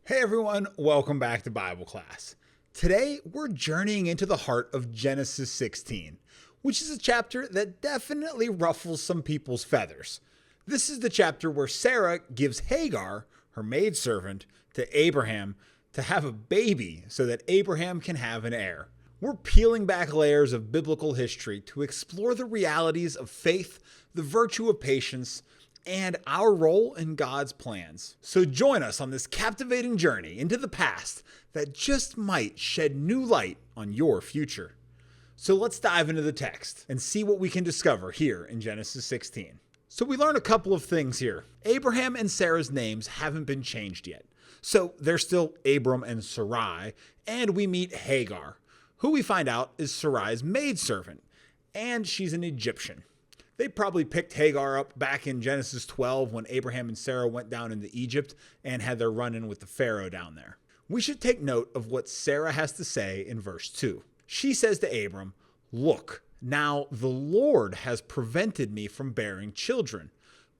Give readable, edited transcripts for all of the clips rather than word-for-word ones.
Hey everyone, welcome back to Bible class. Today we're journeying into the heart of Genesis 16, which is a chapter that definitely ruffles some people's feathers. This is the chapter where Sarah gives Hagar, her maidservant, to Abraham to have a baby so that Abraham can have an heir. We're peeling back layers of biblical history to explore the realities of faith, the virtue of patience, and our role in God's plans. So join us on this captivating journey into the past that just might shed new light on your future. So let's dive into the text and see what we can discover here in Genesis 16. So we learn a couple of things here. Abraham and Sarah's names haven't been changed yet. So they're still Abram and Sarai, and we meet Hagar, who we find out is Sarai's maidservant, and she's an Egyptian. They probably picked Hagar up back in Genesis 12 when Abraham and Sarah went down into Egypt and had their run-in with the Pharaoh down there. We should take note of what Sarah has to say in verse 2. She says to Abram, "Look, now the Lord has prevented me from bearing children.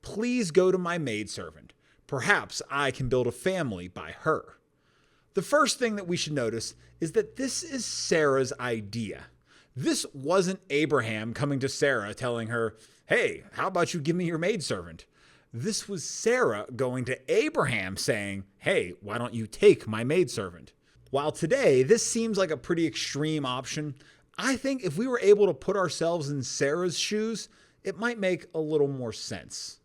Please go to my maidservant. Perhaps I can build a family by her." The first thing that we should notice is that this is Sarah's idea. This wasn't Abraham coming to Sarah telling her, "Hey, how about you give me your maidservant?" This was Sarah going to Abraham saying, "Hey, why don't you take my maidservant?" While today this seems like a pretty extreme option, I think if we were able to put ourselves in Sarah's shoes, it might make a little more sense.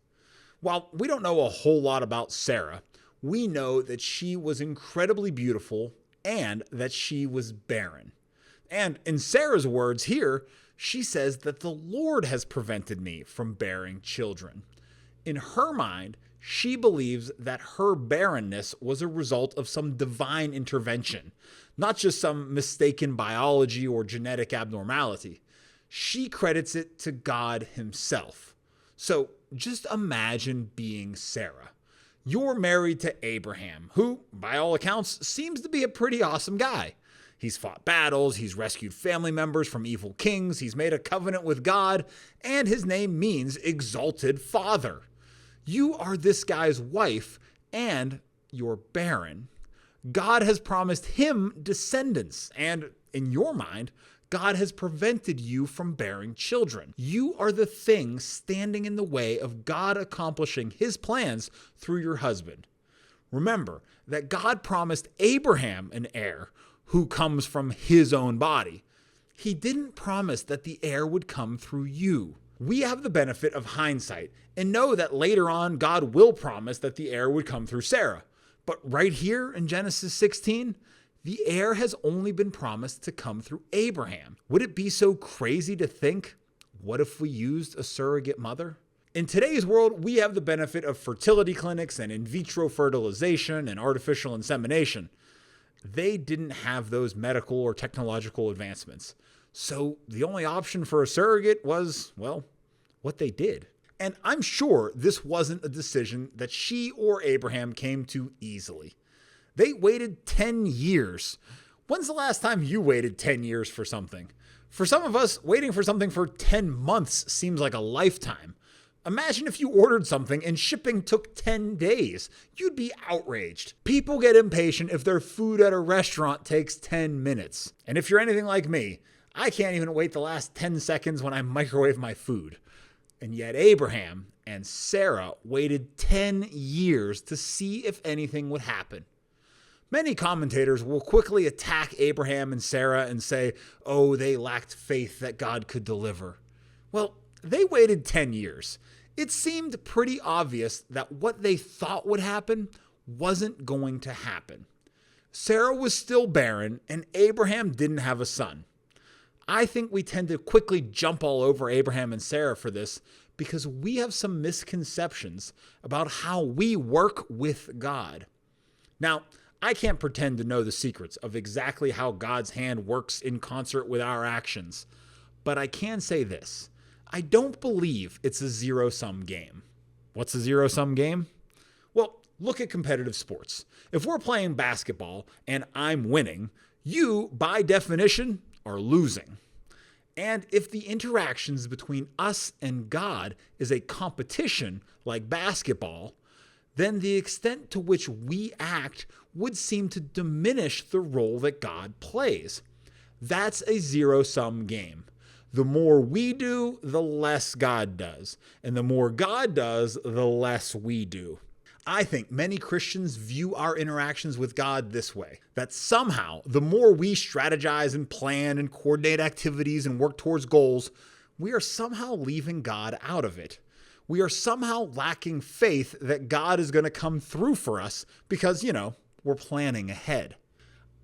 While we don't know a whole lot about Sarah, we know that she was incredibly beautiful and that she was barren. And in Sarah's words here, she says that the Lord has prevented me from bearing children. In her mind, she believes that her barrenness was a result of some divine intervention, not just some mistaken biology or genetic abnormality. She credits it to God himself. So just imagine being Sarah. You're married to Abraham, who, by all accounts, seems to be a pretty awesome guy. He's fought battles, he's rescued family members from evil kings, he's made a covenant with God, and his name means exalted father. You are this guy's wife, and you're barren. God has promised him descendants, and in your mind, God has prevented you from bearing children. You are the thing standing in the way of God accomplishing his plans through your husband. Remember that God promised Abraham an heir who comes from his own body. He didn't promise that the heir would come through you. We have the benefit of hindsight and know that later on God will promise that the heir would come through Sarah. But right here in Genesis 16, the heir has only been promised to come through Abraham. Would it be so crazy to think, what if we used a surrogate mother? In today's world, we have the benefit of fertility clinics and in vitro fertilization and artificial insemination. They didn't have those medical or technological advancements. So the only option for a surrogate was, well, what they did. And I'm sure this wasn't a decision that she or Abraham came to easily. They waited 10 years. When's the last time you waited 10 years for something? For some of us, waiting for something for 10 months seems like a lifetime. Imagine if you ordered something and shipping took 10 days. You'd be outraged. People get impatient if their food at a restaurant takes 10 minutes. And if you're anything like me, I can't even wait the last 10 seconds when I microwave my food. And yet Abraham and Sarah waited 10 years to see if anything would happen. Many commentators will quickly attack Abraham and Sarah and say, oh, they lacked faith that God could deliver. Well, they waited 10 years. It seemed pretty obvious that what they thought would happen wasn't going to happen. Sarah was still barren, and Abraham didn't have a son. I think we tend to quickly jump all over Abraham and Sarah for this because we have some misconceptions about how we work with God. Now, I can't pretend to know the secrets of exactly how God's hand works in concert with our actions, but I can say this. I don't believe it's a zero-sum game. What's a zero-sum game? Well, look at competitive sports. If we're playing basketball and I'm winning, you, by definition, are losing. And if the interactions between us and God is a competition like basketball, then the extent to which we act would seem to diminish the role that God plays. That's a zero-sum game. The more we do, the less God does. And the more God does, the less we do. I think many Christians view our interactions with God this way, that somehow the more we strategize and plan and coordinate activities and work towards goals, we are somehow leaving God out of it. We are somehow lacking faith that God is going to come through for us because, we're planning ahead.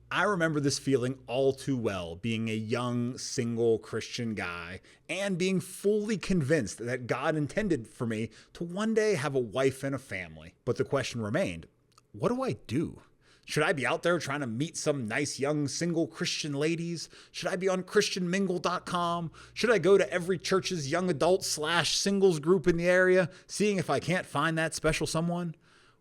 I remember this feeling all too well, being a young, single Christian guy and being fully convinced that God intended for me to one day have a wife and a family. But the question remained, what do I do? Should I be out there trying to meet some nice young single Christian ladies? Should I be on christianmingle.com? Should I go to every church's young adult / singles group in the area, seeing if I can't find that special someone?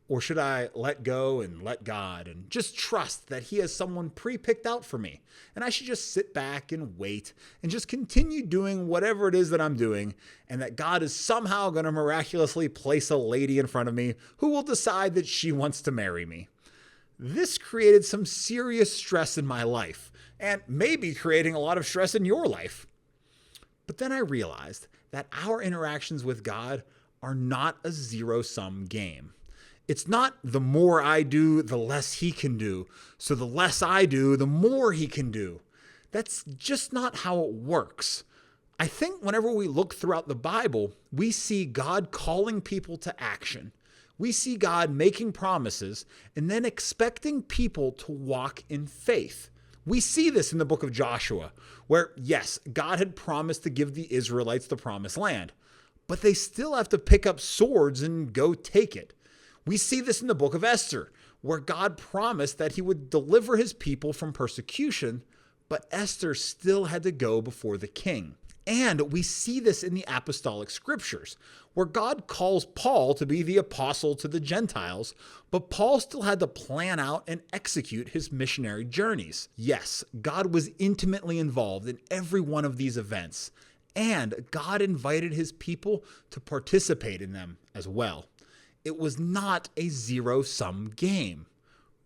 Or should I let go and let God and just trust that he has someone pre-picked out for me? And I should just sit back and wait and just continue doing whatever it is that I'm doing, and that God is somehow going to miraculously place a lady in front of me who will decide that she wants to marry me. This created some serious stress in my life, and maybe creating a lot of stress in your life. But then I realized that our interactions with God are not a zero-sum game. It's not the more I do, the less he can do. So the less I do, the more he can do. That's just not how it works. I think whenever we look throughout the Bible, we see God calling people to action. We see God making promises and then expecting people to walk in faith. We see this in the book of Joshua, where, yes, God had promised to give the Israelites the promised land, but they still have to pick up swords and go take it. We see this in the book of Esther, where God promised that he would deliver his people from persecution, but Esther still had to go before the king. And we see this in the apostolic scriptures, where God calls Paul to be the apostle to the Gentiles, but Paul still had to plan out and execute his missionary journeys. Yes, God was intimately involved in every one of these events, and God invited his people to participate in them as well. It was not a zero-sum game.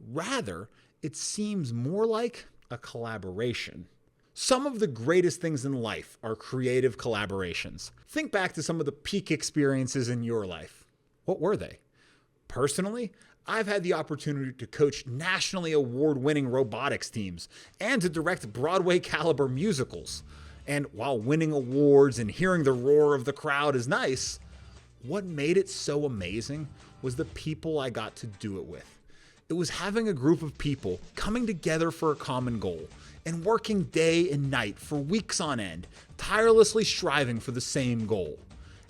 Rather, it seems more like a collaboration. Some of the greatest things in life are creative collaborations. Think back to some of the peak experiences in your life. What were they? Personally, I've had the opportunity to coach nationally award-winning robotics teams and to direct Broadway-caliber musicals. And while winning awards and hearing the roar of the crowd is nice, what made it so amazing was the people I got to do it with. It was having a group of people coming together for a common goal and working day and night for weeks on end, tirelessly striving for the same goal,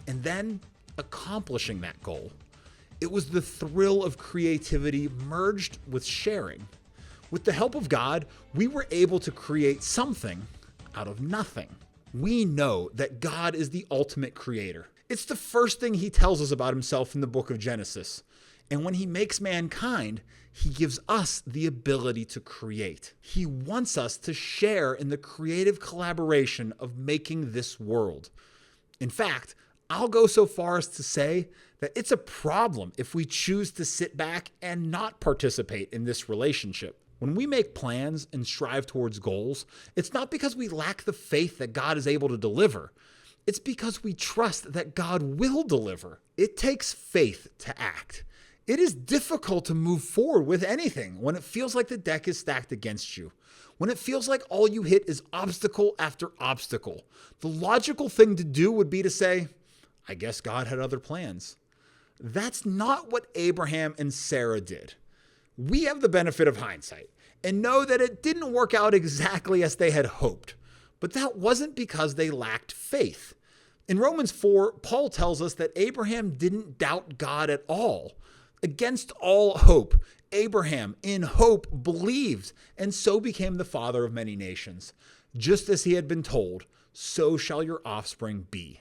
and then accomplishing that goal. It was the thrill of creativity merged with sharing. With the help of God, we were able to create something out of nothing. We know that God is the ultimate creator. It's the first thing he tells us about himself in the book of Genesis. And when he makes mankind, he gives us the ability to create. He wants us to share in the creative collaboration of making this world. In fact, I'll go so far as to say that it's a problem if we choose to sit back and not participate in this relationship. When we make plans and strive towards goals, it's not because we lack the faith that God is able to deliver. It's because we trust that God will deliver. It takes faith to act. It is difficult to move forward with anything when it feels like the deck is stacked against you. When it feels like all you hit is obstacle after obstacle. The logical thing to do would be to say, I guess God had other plans. That's not what Abraham and Sarah did. We have the benefit of hindsight and know that it didn't work out exactly as they had hoped. But that wasn't because they lacked faith. In Romans 4, Paul tells us that Abraham didn't doubt God at all. Against all hope, Abraham, in hope, believed, and so became the father of many nations. Just as he had been told, so shall your offspring be.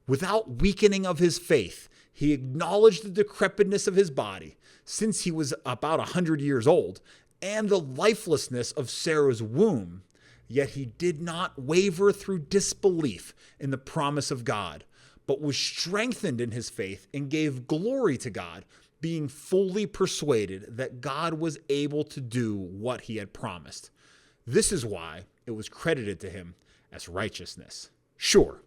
Without weakening of his faith, he acknowledged the decrepitness of his body, since he was about 100 years old, and the lifelessness of Sarah's womb. Yet he did not waver through disbelief in the promise of God, but was strengthened in his faith and gave glory to God, being fully persuaded that God was able to do what he had promised. This is why it was credited to him as righteousness. Sure,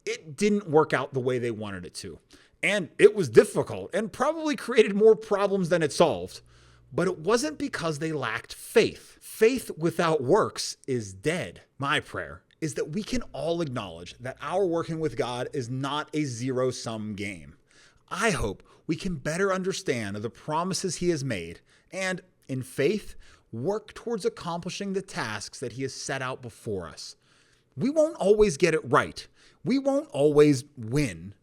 it didn't work out the way they wanted it to, and it was difficult and probably created more problems than it solved. But it wasn't because they lacked faith. Faith without works is dead. My prayer is that we can all acknowledge that our working with God is not a zero-sum game. I hope we can better understand the promises he has made and, in faith, work towards accomplishing the tasks that he has set out before us. We won't always get it right. We won't always win.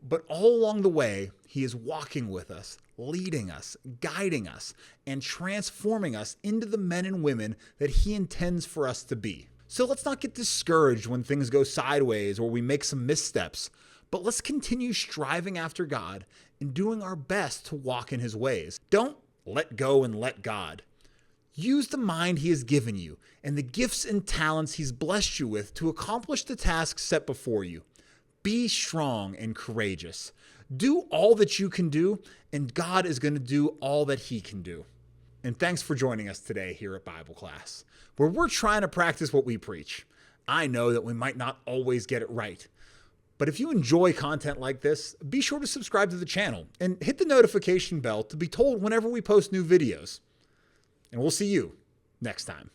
But all along the way, he is walking with us, leading us, guiding us, and transforming us into the men and women that he intends for us to be. So let's not get discouraged when things go sideways or we make some missteps, but let's continue striving after God and doing our best to walk in his ways. Don't let go and let God. Use the mind he has given you and the gifts and talents he's blessed you with to accomplish the tasks set before you. Be strong and courageous. Do all that you can do, and God is going to do all that he can do. And thanks for joining us today here at Bible Class, where we're trying to practice what we preach. I know that we might not always get it right, but if you enjoy content like this, be sure to subscribe to the channel and hit the notification bell to be told whenever we post new videos. And we'll see you next time.